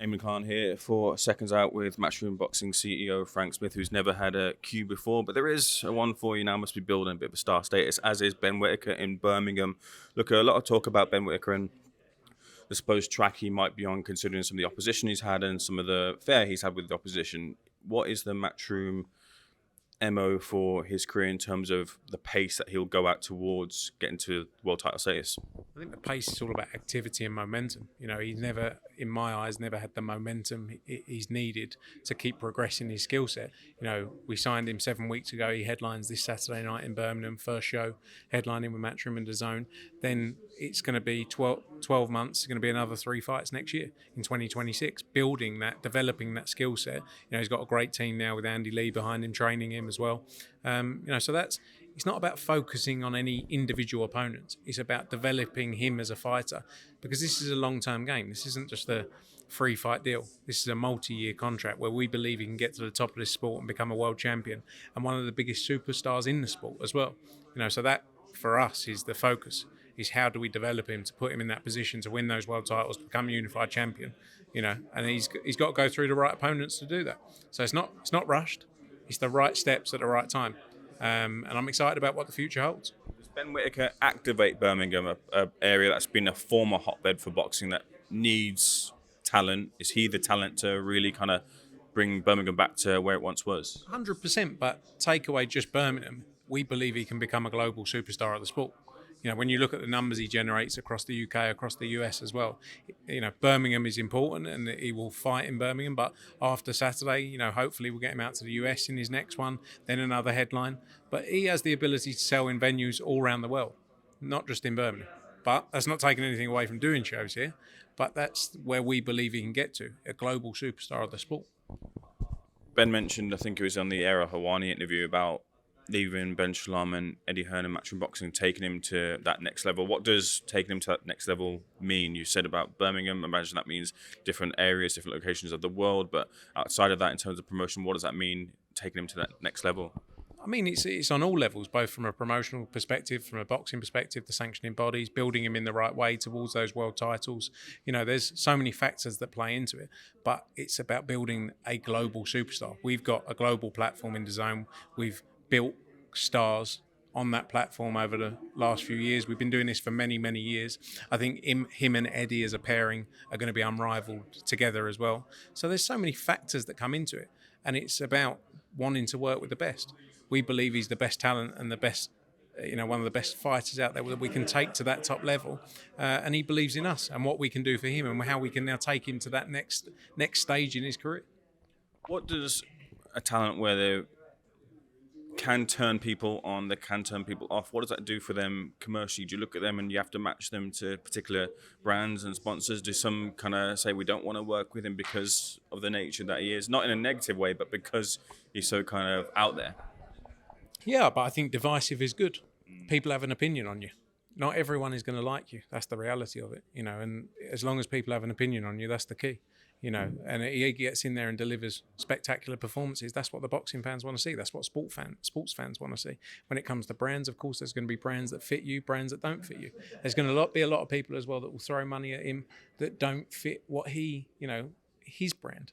Ayman Khan here for Seconds Out with Matchroom Boxing CEO Frank Smith, who's never had a Q before, but there is a one for you now. Must be building a bit of a star status, as is Benn Whittaker in Birmingham. Look, a lot of talk about Benn Whittaker and the supposed track he might be on, considering some of the opposition he's had and some of the fare he's had with the opposition. What is the Matchroom MO for his career in terms of the pace that he'll go out towards getting to world title status? I think the pace is all about activity and momentum. You know, he's never, in my eyes, never had the momentum he's needed to keep progressing his skill set. You know, we signed him 7 weeks ago. He headlines this Saturday night in Birmingham, first show, headlining with Matchroom and DAZN. Then it's going to be 12 months. It's going to be another 3 fights next year in 2026, building that, developing that skill set. You know, he's got a great team now with Andy Lee behind him, training him as well. You know, so it's not about focusing on any individual opponents. It's about developing him as a fighter, because this is a long-term game. This isn't just a free fight deal. This is a multi-year contract where we believe he can get to the top of this sport and become a world champion and one of the biggest superstars in the sport as well. You know, so that for us is the focus. Is how do we develop him to put him in that position to win those world titles, to become a unified champion, you know, and he's got to go through the right opponents to do that. So it's not rushed. It's the right steps at the right time. And I'm excited about what the future holds. Does Benn Whittaker activate Birmingham, a area that's been a former hotbed for boxing that needs talent? Is he the talent to really kind of bring Birmingham back to where it once was? 100%, but take away just Birmingham, we believe he can become a global superstar of the sport. You know, when you look at the numbers he generates across the UK, across the US as well, you know, Birmingham is important and he will fight in Birmingham. But after Saturday, you know, hopefully we'll get him out to the US in his next one, then another headline. But he has the ability to sell in venues all around the world, not just in Birmingham. But that's not taking anything away from doing shows here. But that's where we believe he can get to, a global superstar of the sport. Ben mentioned, I think it was on the Era Hawani interview, about leaving Ben Shalom and Eddie Hearn and Matchroom Boxing, taking him to that next level. What does taking him to that next level mean? You said about Birmingham. I imagine that means different areas, different locations of the world. But outside of that, in terms of promotion, what does that mean, taking him to that next level? I mean, it's on all levels, both from a promotional perspective, from a boxing perspective, the sanctioning bodies, building him in the right way towards those world titles. You know, there's so many factors that play into it, but it's about building a global superstar. We've got a global platform in DAZN. We've built stars on that platform over the last few years. We've been doing this for many, many years. I think him and Eddie as a pairing are going to be unrivaled together as well. So there's so many factors that come into it, and it's about wanting to work with the best. We believe he's the best talent and the best, you know, one of the best fighters out there that we can take to that top level. And he believes in us and what we can do for him and how we can now take him to that next stage in his career. What does a talent where they can turn people on, they can turn people off, what does that do for them commercially? Do you look at them and you have to match them to particular brands and sponsors? Do some kind of say we don't want to work with him because of the nature that he is? Not in a negative way, but because he's so kind of out there. Yeah, but I think divisive is good. People have an opinion on you. Not everyone is going to like you. That's the reality of it, you know, and as long as people have an opinion on you, that's the key. You know, and he gets in there and delivers spectacular performances. That's what the boxing fans want to see. That's what sports fans want to see. When it comes to brands, of course, there's going to be brands that fit you, brands that don't fit you. There's going to be a lot of people as well that will throw money at him that don't fit what he, you know, his brand.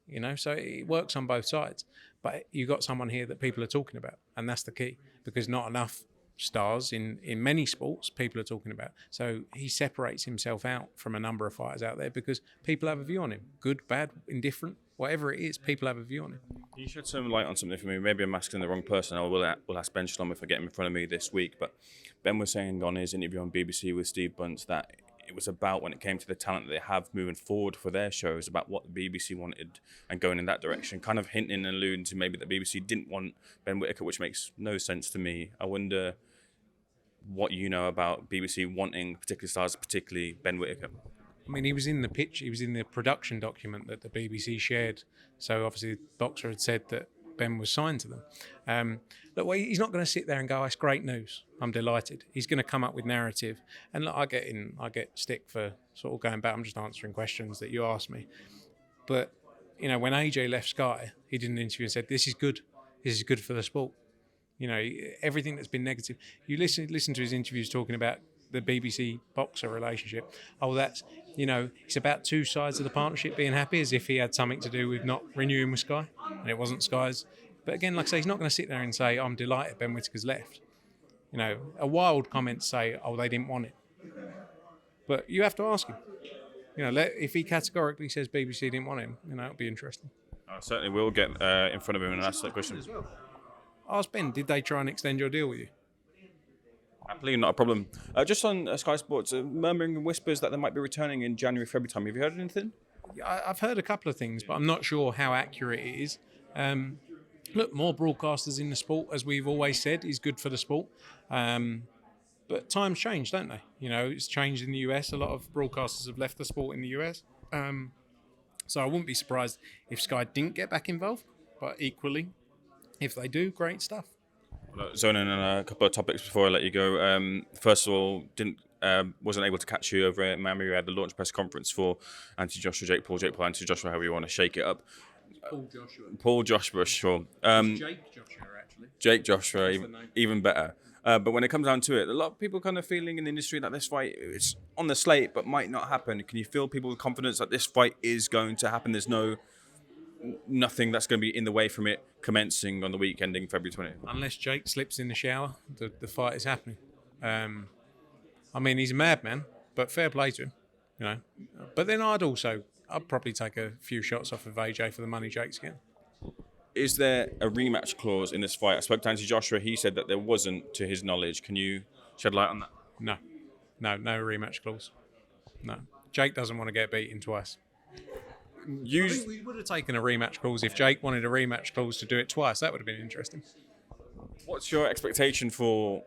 You know, so it works on both sides. But you've got someone here that people are talking about, and that's the key, because not enough stars in many sports people are talking about. So he separates himself out from a number of fighters out there because people have a view on him. Good, bad, indifferent, whatever it is, people have a view on him. You shed some light on something for me. Maybe I'm asking the wrong person. I will ask Ben Shalom if I get him in front of me this week. But Ben was saying on his interview on BBC with Steve Bunce that it was about, when it came to the talent that they have moving forward for their shows, about what the BBC wanted and going in that direction, kind of hinting and alluding to maybe the BBC didn't want Ben Whittaker, which makes no sense to me. I wonder what you know about BBC wanting particular stars, particularly Ben Whittaker. I mean, he was in the pitch, he was in the production document that the BBC shared. So obviously the boxer had said that Ben was signed to them. Look, well, he's not going to sit there and go, "That's great news, I'm delighted." He's going to come up with narrative. And look, I get stick for sort of going back. I'm just answering questions that you asked me. But you know, when AJ left Sky, he did an interview and said, "This is good. This is good for the sport." You know, everything that's been negative. You listen to his interviews talking about the BBC boxer relationship. Oh, you know, it's about two sides of the partnership being happy, as if he had something to do with not renewing with Sky, and it wasn't Sky's. But again, like I say, he's not going to sit there and say, I'm delighted Ben Whittaker's left. You know, a wild comment to say, oh, they didn't want it. But you have to ask him. You know, if he categorically says BBC didn't want him, you know, it'll be interesting. I certainly will get in front of him and ask that question. Ask Ben, did they try and extend your deal with you? Happily, not a problem. Just on Sky Sports, murmuring and whispers that they might be returning in January, February time. Have you heard anything? I've heard a couple of things, but I'm not sure how accurate it is. Look, more broadcasters in the sport, as we've always said, is good for the sport. But times change, don't they? You know, it's changed in the US. A lot of broadcasters have left the sport in the US. So I wouldn't be surprised if Sky didn't get back involved. But equally, if they do, great stuff. Zoning in a couple of topics before I let you go. First of all, wasn't able to catch you over at Miami. We had the launch press conference for anti-Joshua, Jake Paul, anti-Joshua, however you want to shake it up. Paul Joshua, sure. Jake Joshua, actually. Jake Joshua, even better. But when it comes down to it, a lot of people kind of feeling in the industry that this fight is on the slate but might not happen. Can you feel people with confidence that this fight is going to happen? There's nothing that's going to be in the way from it commencing on the week ending February 20th. Unless Jake slips in the shower, the fight is happening. I mean, he's a madman, but fair play to him, you know. But then I'd probably take a few shots off of AJ for the money Jake's getting. Is there a rematch clause in this fight? I spoke to Anthony Joshua. He said that there wasn't, to his knowledge. Can you shed light on that? No rematch clause. No. Jake doesn't want to get beaten twice. We would have taken a rematch clause if Jake wanted a rematch clause to do it twice. That would have been interesting. What's your expectation for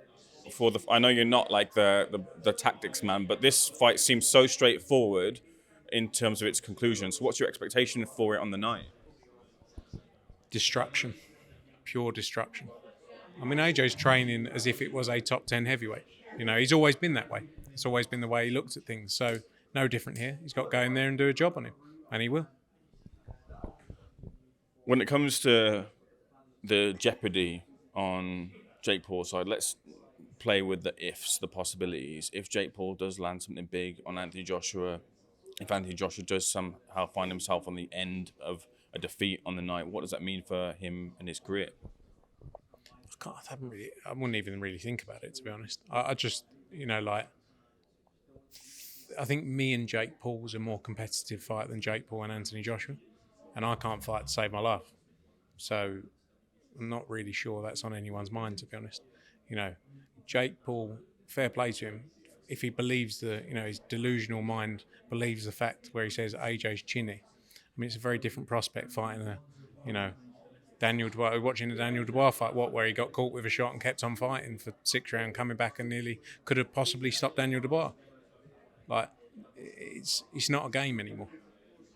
the? I know you're not like the tactics man, but this fight seems so straightforward in terms of its conclusion. So, what's your expectation for it on the night? Destruction, pure destruction. I mean, AJ's training as if it was a top 10 heavyweight. You know, he's always been that way. It's always been the way he looks at things. So, no different here. He's got to go in there and do a job on him, and he will. When it comes to the jeopardy on Jake Paul's side, let's play with the ifs, the possibilities. If Jake Paul does land something big on Anthony Joshua, if Anthony Joshua does somehow find himself on the end of a defeat on the night, what does that mean for him and his career? I wouldn't even really think about it, to be honest. I just, you know, like, I think me and Jake Paul was a more competitive fight than Jake Paul and Anthony Joshua, and I can't fight to save my life. So I'm not really sure that's on anyone's mind, to be honest. You know, Jake Paul, fair play to him. If he believes his delusional mind believes the fact where he says AJ's chinny. I mean, it's a very different prospect fighting Daniel Dubois, watching the Daniel Dubois fight, where he got caught with a shot and kept on fighting for 6 rounds, coming back and nearly could have possibly stopped Daniel Dubois. Like, it's not a game anymore,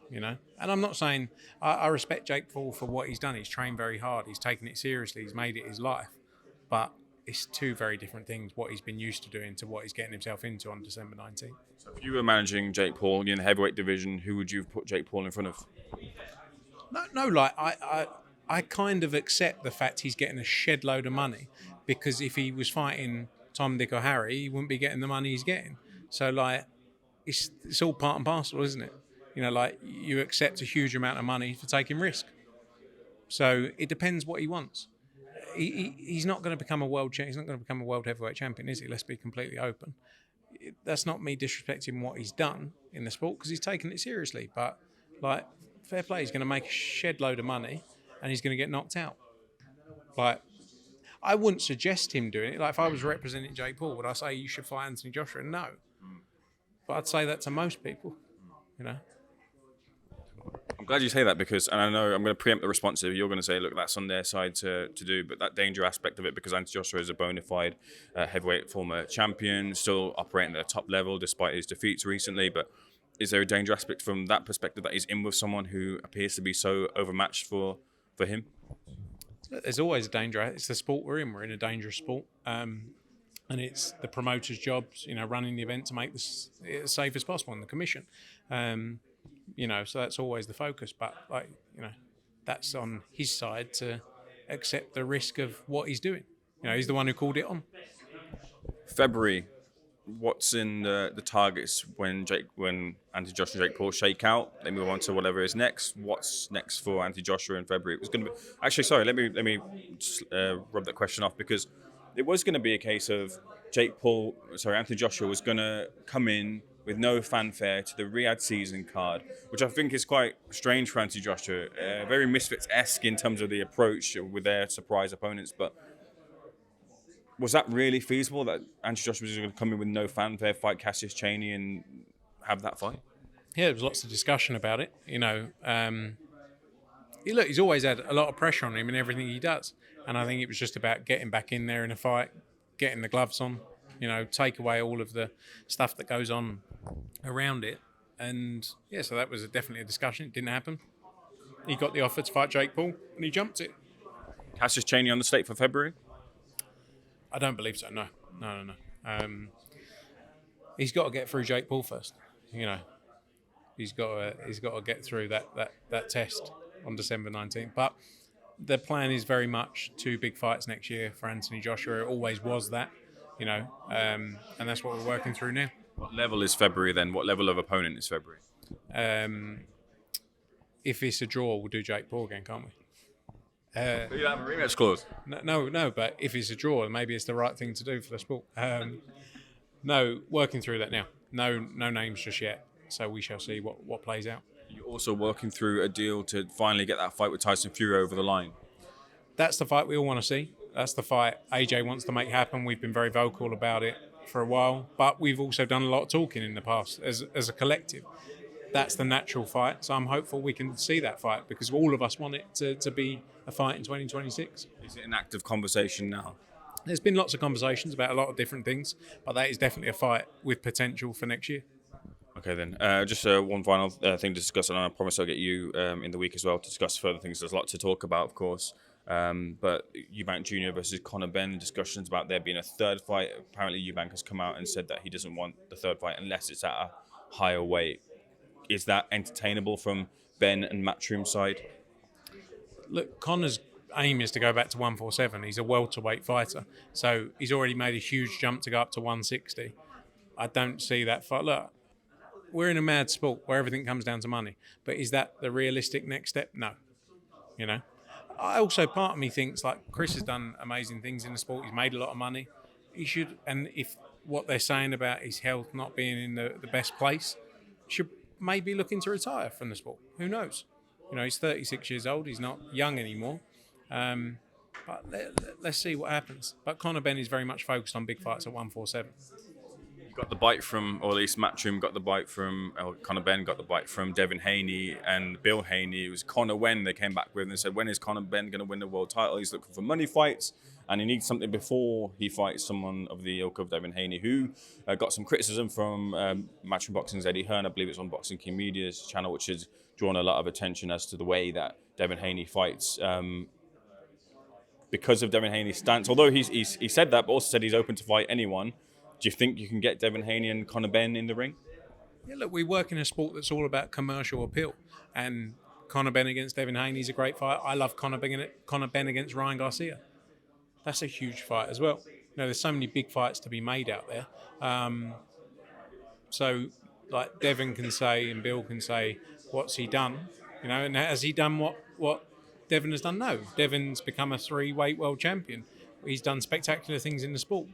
you know. And I'm not saying I respect Jake Paul for what he's done. He's trained very hard. He's taken it seriously. He's made it his life. But it's two very different things, what he's been used to doing to what he's getting himself into on December 19th. So if you were managing Jake Paul in the heavyweight division, who would you put Jake Paul in front of? No, like, I kind of accept the fact he's getting a shed load of money, because if he was fighting Tom, Dick or Harry, he wouldn't be getting the money he's getting. So, like, it's all part and parcel, isn't it? You know, like, you accept a huge amount of money for taking risk. So it depends what he wants. He's not going to become a world champion. He's not going to become a world heavyweight champion, is he? Let's be completely open. That's not me disrespecting what he's done in the sport, because he's taken it seriously. But, like, fair play, he's going to make a shed load of money and he's going to get knocked out. Like, I wouldn't suggest him doing it. Like, if I was representing Jake Paul, would I say you should fight Anthony Joshua? No. But I'd say that to most people, you know. I'm glad you say that, because, and I know I'm going to preempt the response if you're going to say, look, that's on their side to do, but that danger aspect of it, because Anthony Joshua is a bona fide heavyweight former champion, still operating at the top level despite his defeats recently, but is there a danger aspect from that perspective that he's in with someone who appears to be so overmatched for him? There's always a danger. It's the sport we're in. We're in a dangerous sport. And it's the promoter's job, you know, running the event to make this as safe as possible, and the commission. You know, so that's always the focus. But, like, you know, that's on his side to accept the risk of what he's doing. You know, he's the one who called it on. February what's in the targets when Anthony Joshua and Jake Paul shake out? They move on to whatever is next. What's next for Anthony Joshua in February? It was going to be actually. Sorry, let me just, rub that question off because it was going to be a case of Anthony Joshua was going to come in with no fanfare to the Riyadh season card, which I think is quite strange for Anthony Joshua. Very Misfits-esque in terms of the approach with their surprise opponents, but. Was that really feasible that Anthony Joshua was going to come in with no fanfare, fight Cassius Chaney, and have that fight? Yeah, there was lots of discussion about it. He's always had a lot of pressure on him in everything he does, and I think it was just about getting back in there in a fight, getting the gloves on, take away all of the stuff that goes on around it, and yeah, so that was definitely a discussion. It didn't happen. He got the offer to fight Jake Paul, and he jumped it. Cassius Chaney on the slate for February? I don't believe so. No. He's got to get through Jake Paul first. He's got to get through that test on December 19th. But the plan is very much 2 big fights next year for Anthony Joshua. It always was that, and that's what we're working through now. What level is February then? What level of opponent is February? If it's a draw, we'll do Jake Paul again, can't we? You have a rematch clause. No, but if it's a draw, maybe it's the right thing to do for the sport. No, working through that now. No names just yet. So we shall see what plays out. You're also working through a deal to finally get that fight with Tyson Fury over the line. That's the fight we all want to see. That's the fight AJ wants to make happen. We've been very vocal about it for a while, but we've also done a lot of talking in the past as a collective. That's the natural fight. So I'm hopeful we can see that fight because all of us want it to be a fight in 2026. Is it an active conversation now? There's been lots of conversations about a lot of different things, but that is definitely a fight with potential for next year. Okay, then. Just one final thing to discuss, and I promise I'll get you in the week as well to discuss further things. There's a lot to talk about, of course. But Eubank Jr. versus Conor Benn, discussions about there being a third fight. Apparently, Eubank has come out and said that he doesn't want the third fight unless it's at a higher weight. Is that entertainable from Benn and Matchroom side? Look, Conor's aim is to go back to 147. He's a welterweight fighter, so he's already made a huge jump to go up to 160. I don't see that fight. Look, we're in a mad sport where everything comes down to money, but is that the realistic next step? No. I also, part of me thinks like Chris has done amazing things in the sport. He's made a lot of money. He should, and if what they're saying about his health not being in the best place, should maybe looking to retire from the sport. Who knows? He's 36 years old. He's not young anymore. But let's see what happens. But Conor Benn is very much focused on big fights at 147. You got the bite from, or at least Matchroom got the bite from, Conor Benn got the bite from Devin Haney and Bill Haney. It was Conor when they came back with and said, when is Conor Benn going to win the world title? He's looking for money fights and he needs something before he fights someone of the ilk of Devin Haney, who got some criticism from Matchroom Boxing's Eddie Hearn. I believe it's on Boxing King Media's channel, which has drawn a lot of attention as to the way that Devin Haney fights. Because of Devin Haney's stance, although he said that, but also said he's open to fight anyone. Do you think you can get Devin Haney and Conor Benn in the ring? Yeah, look, we work in a sport that's all about commercial appeal, and Conor Benn against Devin Haney is a great fight. I love Conor Benn against Ryan Garcia. That's a huge fight as well. There's so many big fights to be made out there. So, like Devin can say and Bill can say, what's he done? And has he done what Devin has done? No. Devin's become a 3-weight world champion. He's done spectacular things in the sport.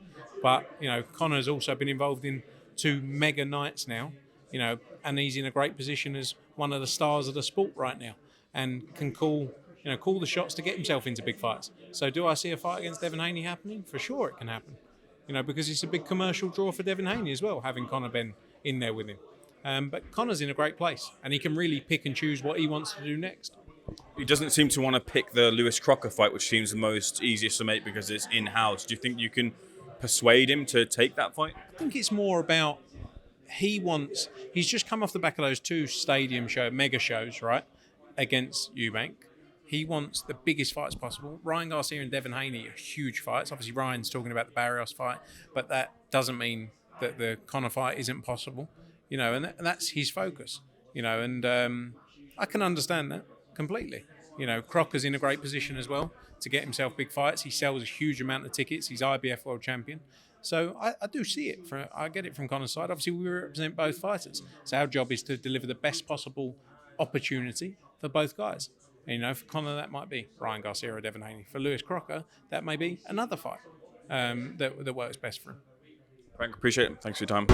But, Conor's also been involved in 2 mega nights now, and he's in a great position as one of the stars of the sport right now and can call the shots to get himself into big fights. So do I see a fight against Devin Haney happening? For sure it can happen, because it's a big commercial draw for Devin Haney as well, having Conor Benn in there with him. But Conor's in a great place and he can really pick and choose what he wants to do next. He doesn't seem to want to pick the Lewis Crocker fight, which seems the most easiest to make because it's in-house. Do you think you can persuade him to take that fight? I think it's more about he's just come off the back of those 2 stadium mega shows, right, against Eubank. He wants the biggest fights possible. Ryan Garcia and Devin Haney are huge fights. Obviously, Ryan's talking about the Barrios fight, but that doesn't mean that the Conor fight isn't possible, and that's his focus, and I can understand that completely. Crocker's in a great position as well to get himself big fights. He sells a huge amount of tickets. He's IBF world champion. So I do see it. I get it from Connor's side. Obviously, we represent both fighters. So our job is to deliver the best possible opportunity for both guys. And, you know, for Connor, that might be Ryan Garcia or Devin Haney. For Lewis Crocker, that may be another fight that works best for him. Frank, appreciate it. Thanks for your time.